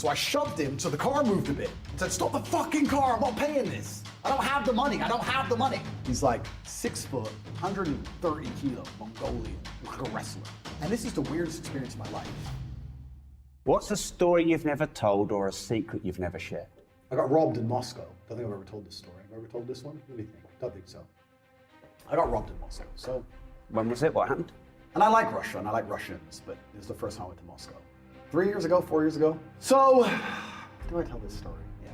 So I shoved him so the car moved a bit. Said, stop the fucking car, I'm not paying this. I don't have the money, I don't have the money. He's like 6 foot, 130 kilo, Mongolian, like a wrestler. And this is the weirdest experience of my life. What's a story you've never told or a secret you've never shared? I got robbed in Moscow. Don't think I've ever told this story. Have I ever told this one? What do you think? Don't think so. I got robbed in Moscow, so. When was it? What happened? And I like Russia, and I like Russians, but it was the first time I went to Moscow. 3 years ago, 4 years ago. So, do I tell this story? Yeah.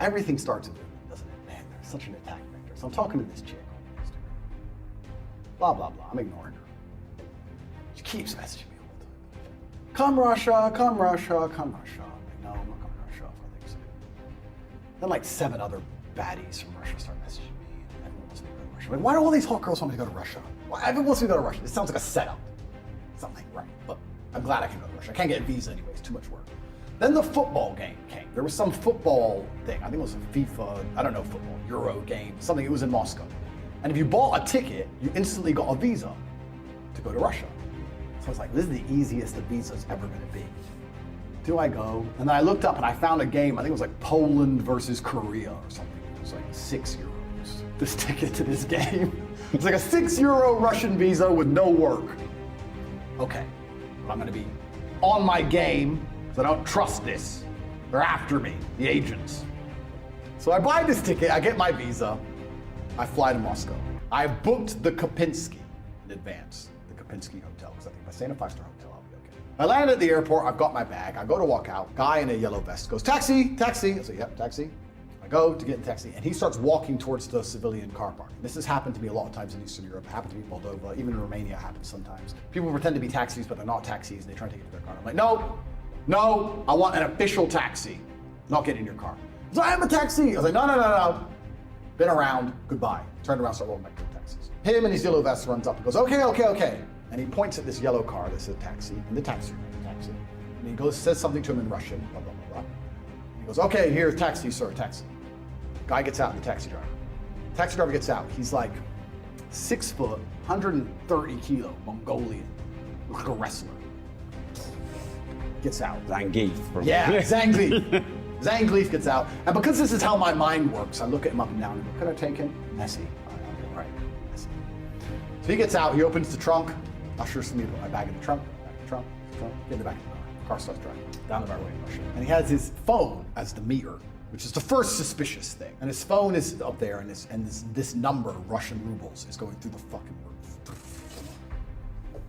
Everything starts with women, doesn't it? Man, there's such an attack vector. So I'm talking to this chick on Instagram. Blah, blah, blah. I'm ignoring her. She keeps messaging me all the time. Come Russia, come Russia, come Russia. I'm like, no, I'm not coming to Russia. I think so. Then like 7 other baddies from Russia start messaging me, and everyone wants me to go to Russia. Like, why do all these hot girls want me to go to Russia? Why everyone wants me to go to Russia? This sounds like a setup. Something right, but I'm glad I can go to Russia. I can't get a visa anyways, too much work. Then the football game came. There was some football thing. I think it was a FIFA, I don't know, football, Euro game, something. It was in Moscow. And if you bought a ticket, you instantly got a visa to go to Russia. So I was like, this is the easiest the visa's ever gonna be. Do I go? And then I looked up and I found a game, I think it was like Poland versus Korea or something. It was like €6. This ticket to this game. It's like a €6 Russian visa with no work. Okay, but I'm gonna be on my game, so I don't trust this. They're after me, the agents. So I buy this ticket, I get my visa, I fly to Moscow. I booked the Kopinski in advance, the Kopinski hotel, because I think if I stay in a 5-star hotel, I'll be okay. I land at the airport, I've got my bag, I go to walk out, guy in a yellow vest goes, taxi, taxi. I say, yep, taxi. I go to get in a taxi, and he starts walking towards the civilian car park. This has happened to me a lot of times in Eastern Europe. It happened to me in Moldova, even in Romania it happens sometimes. People pretend to be taxis, but they're not taxis, and they try to take it to their car. I'm like, no, I want an official taxi, not get in your car. He's like, I am a taxi. I was like, no. Been around, goodbye. Turned around, start rolling back to the taxis. Him in his yellow vest runs up and goes, okay. And he points at this yellow car that says taxi, in the taxi. And he goes, says something to him in Russian, blah, blah, blah, blah. He goes, okay, here, taxi, sir, taxi. Guy gets out, the taxi driver. Taxi driver gets out. He's like 6 foot, 130 kilo, Mongolian, like a wrestler. Gets out. Zangief. Yeah, Zangief. Zangief gets out. And because this is how my mind works, I look at him up and down and go, could I take him? Messy. All right, messy. So he gets out, he opens the trunk, ushers me to my bag in the trunk, get in the back of the car. The car starts driving down the right way in Russia. And he has his phone as the meter, which is the first suspicious thing. And his phone is up there, and this number, Russian rubles, is going through the fucking roof.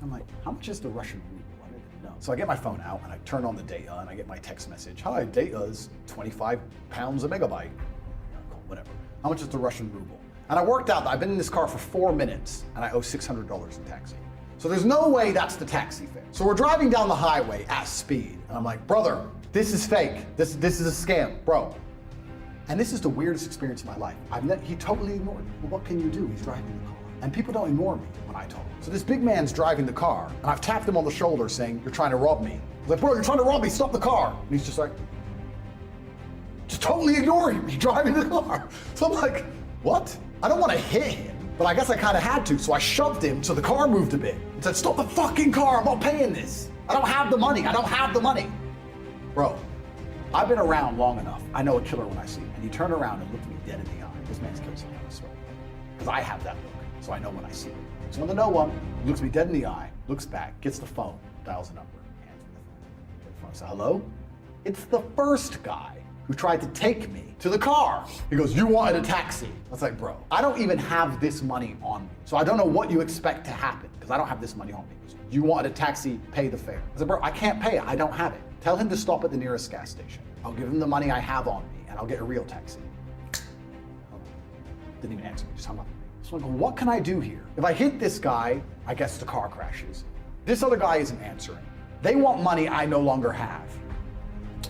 I'm like, how much is the Russian ruble? I don't even know. So I get my phone out, and I turn on the data, and I get my text message. Hi, data is 25 pounds a megabyte. Whatever. How much is the Russian ruble? And I worked out that I've been in this car for 4 minutes, and I owe $600 in taxi. So there's no way that's the taxi fare. So we're driving down the highway at speed, and I'm like, brother, this is fake. This is a scam, bro. And this is the weirdest experience of my life. He totally ignored me. Well, what can you do? He's driving the car. And people don't ignore me when I talk. So this big man's driving the car, and I've tapped him on the shoulder saying, you're trying to rob me. I was like, bro, you're trying to rob me, stop the car. And he's just like, just totally ignoring me, driving the car. So I'm like, what? I don't want to hit him, but I guess I kind of had to. So I shoved him so the car moved a bit. And said, stop the fucking car, I'm not paying this. I don't have the money, Bro. I've been around long enough. I know a killer when I see him. And he turned around and looked me dead in the eye. This man's killed someone, I swear. Because I have that look, so I know when I see him. So when the no one looks me dead in the eye, looks back, gets the phone, dials a number, hands me the phone. I say, hello? It's the first guy who tried to take me to the car. He goes, you wanted a taxi. I was like, bro, I don't even have this money on me. So I don't know what you expect to happen, because I don't have this money on me. He goes, you wanted a taxi, pay the fare. I said, bro, I can't pay it, I don't have it. Tell him to stop at the nearest gas station. I'll give him the money I have on me, and I'll get a real taxi. Didn't even answer me, just hung up. So I go, what can I do here? If I hit this guy, I guess the car crashes. This other guy isn't answering. They want money I no longer have.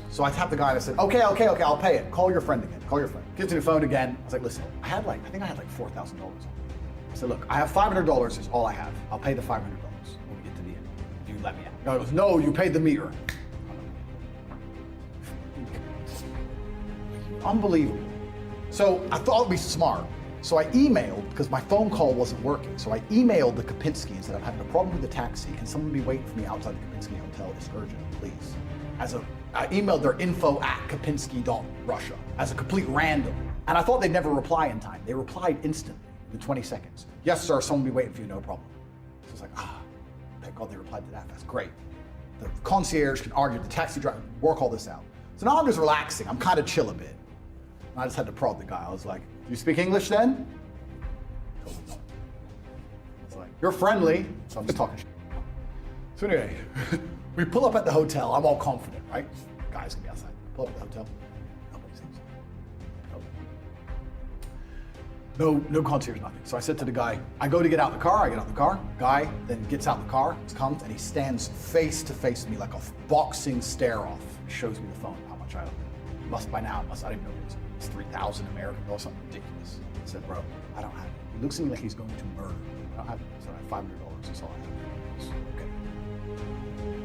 So I tapped the guy and I said, okay, I'll pay it. Call your friend again, call your friend. Gives me the phone again. I was like, listen, I think I had like $4,000 on me. I said, look, I have $500 is all I have. I'll pay the $500 when we get to the end, if you let me out. The guy goes, no, you paid the meter. Unbelievable. So I thought it'd be smart So I emailed, because my phone call wasn't working, so I emailed the Kopinski and said, I'm having a problem with the taxi. Can someone be waiting for me outside the Kopinski hotel? It's urgent, please. I emailed their info@kopinski.russia as a complete random. And I thought they'd never reply in time. They replied instantly, in 20 seconds. Yes, sir, someone will be waiting for you, no problem. So I was like, thank God they replied to that fast. Great. The concierge can argue, the taxi driver, work all this out. So now I'm just relaxing. I'm kind of chill a bit. And I just had to prod the guy. I was like, do you speak English then? Told him no. I was like, you're friendly. So I'm just talking shit. So anyway, we pull up at the hotel. I'm all confident, right? Guys can be outside. Pull up at the hotel. Nobody's outside. No concierge, nothing. So I said to the guy, I go to get out the car. I get out the car. Guy then gets out the car, comes, and he stands face to face with me like a boxing stare off. He shows me the phone, how much I owe. I didn't know it was. It's 3,000 American dollars, something ridiculous. I said, bro, I don't have it. He looks at me like he's going to murder me. I don't have it. So I have $500. That's all I have. Said, okay.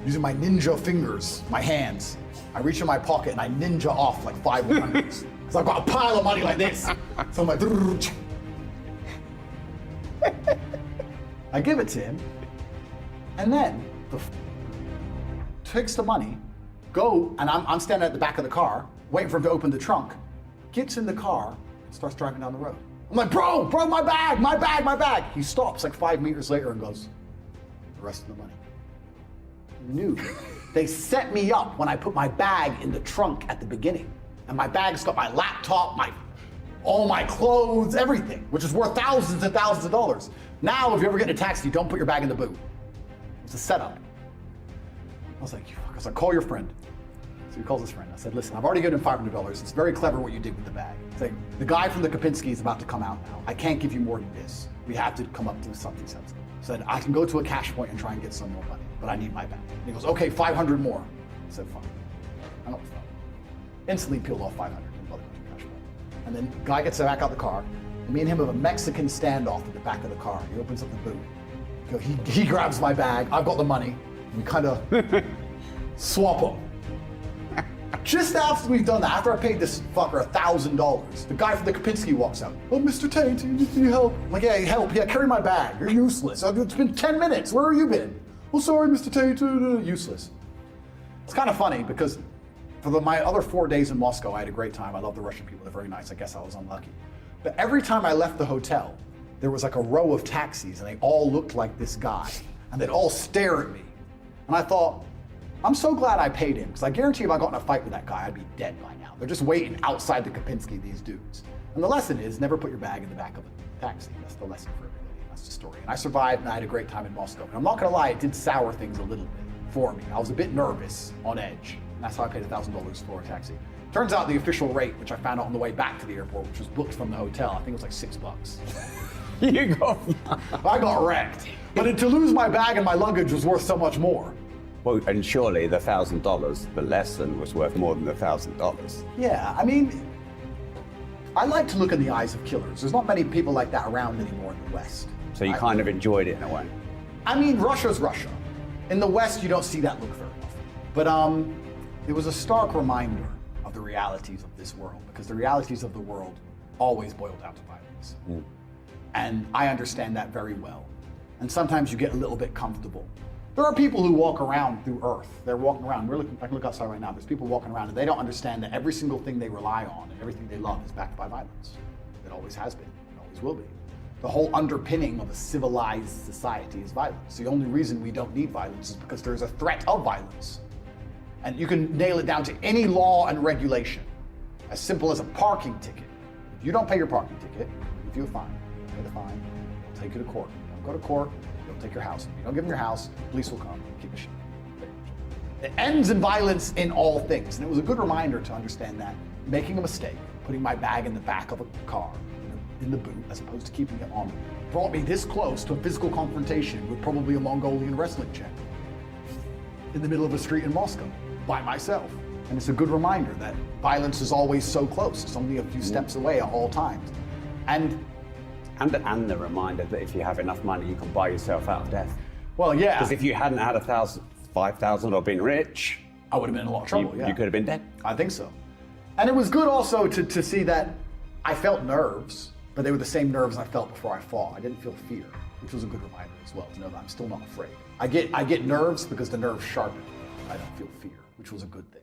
Using my ninja fingers, my hands, I reach in my pocket and I ninja off like 500s. So I've got a pile of money like this. So I'm like, I give it to him, and then takes the money, and I'm standing at the back of the car, waiting for him to open the trunk. Gets in the car and starts driving down the road. I'm like, bro, my bag. He stops like 5 meters later and goes, the rest of the money. Knew. They set me up when I put my bag in the trunk at the beginning. And my bag's got my laptop, all my clothes, everything, which is worth thousands and thousands of dollars. Now, if you ever get in a taxi, don't put your bag in the boot. It's a setup. I was like, call your friend. So he calls his friend. I said, listen, I've already given him $500. It's very clever what you did with the bag. Saying, the guy from the Kopinski is about to come out now. I can't give you more than this. We have to come up to something sensible. Said, I can go to a cash point and try and get some more money, but I need my bag. And he goes, okay, 500 more. I said, fine. I don't know. Instantly peeled off 500 and brought it to a cash point. And then the guy gets back out the car, and me and him have a Mexican standoff at the back of the car. He opens up the boot. He grabs my bag, I've got the money, and we kind of swap them. Just after we've done that, after I paid this fucker $1,000, the guy from the Kopinski walks out. Oh, Mr. Tate, you need help? I'm like, yeah, help. Yeah, carry my bag. You're useless. It's been 10 minutes. Where have you been? Oh, sorry, Mr. Tate. Useless. It's kind of funny because for my other 4 days in Moscow, I had a great time. I love the Russian people. They're very nice. I guess I was unlucky. But every time I left the hotel, there was like a row of taxis, and they all looked like this guy. And they'd all stare at me. And I thought, I'm so glad I paid him, because I guarantee if I got in a fight with that guy, I'd be dead by now. They're just waiting outside the Kopinski, these dudes. And the lesson is, never put your bag in the back of a taxi. That's the lesson for everybody. That's the story. And I survived, and I had a great time in Moscow. And I'm not gonna lie, it did sour things a little bit for me. I was a bit nervous, on edge. And that's how I paid $1,000 for a taxi. Turns out the official rate, which I found out on the way back to the airport, which was booked from the hotel, I think it was like $6. You got I got wrecked. But to lose my bag and my luggage was worth so much more. Well, and surely the $1,000, the lesson was worth more than the $1,000. Yeah, I mean, I like to look in the eyes of killers. There's not many people like that around anymore in the West. So you kind of enjoyed it in a way. I mean, Russia's Russia. In the West, you don't see that look very often. But it was a stark reminder of the realities of this world, because the realities of the world always boil down to violence. Mm. And I understand that very well. And sometimes you get a little bit comfortable. There are people who walk around through Earth. They're walking around. I can look outside right now. There's people walking around and they don't understand that every single thing they rely on and everything they love is backed by violence. It always has been. It always will be. The whole underpinning of a civilized society is violence. The only reason we don't need violence is because there's a threat of violence. And you can nail it down to any law and regulation. As simple as a parking ticket. If you don't pay your parking ticket, they'll give you a fine. Pay the fine. They'll take you to court. You don't go to court. They'll take your house. If you don't give them your house, police will come and keep the shit. It ends in violence in all things. And it was a good reminder to understand that making a mistake, putting my bag in the back of a car, in the boot, as opposed to keeping it on me, brought me this close to a physical confrontation with probably a Mongolian wrestling champion in the middle of a street in Moscow by myself. And it's a good reminder that violence is always so close. It's only a few steps away at all times. And the reminder that if you have enough money, you can buy yourself out of death. Well, yeah. Because if you hadn't had 5,000 or been rich, I would have been in a lot of trouble, you could have been dead. I think so. And it was good also to see that I felt nerves, but they were the same nerves I felt before I fall. I didn't feel fear, which was a good reminder as well to know that I'm still not afraid. I get nerves because the nerves sharpen me. I don't feel fear, which was a good thing.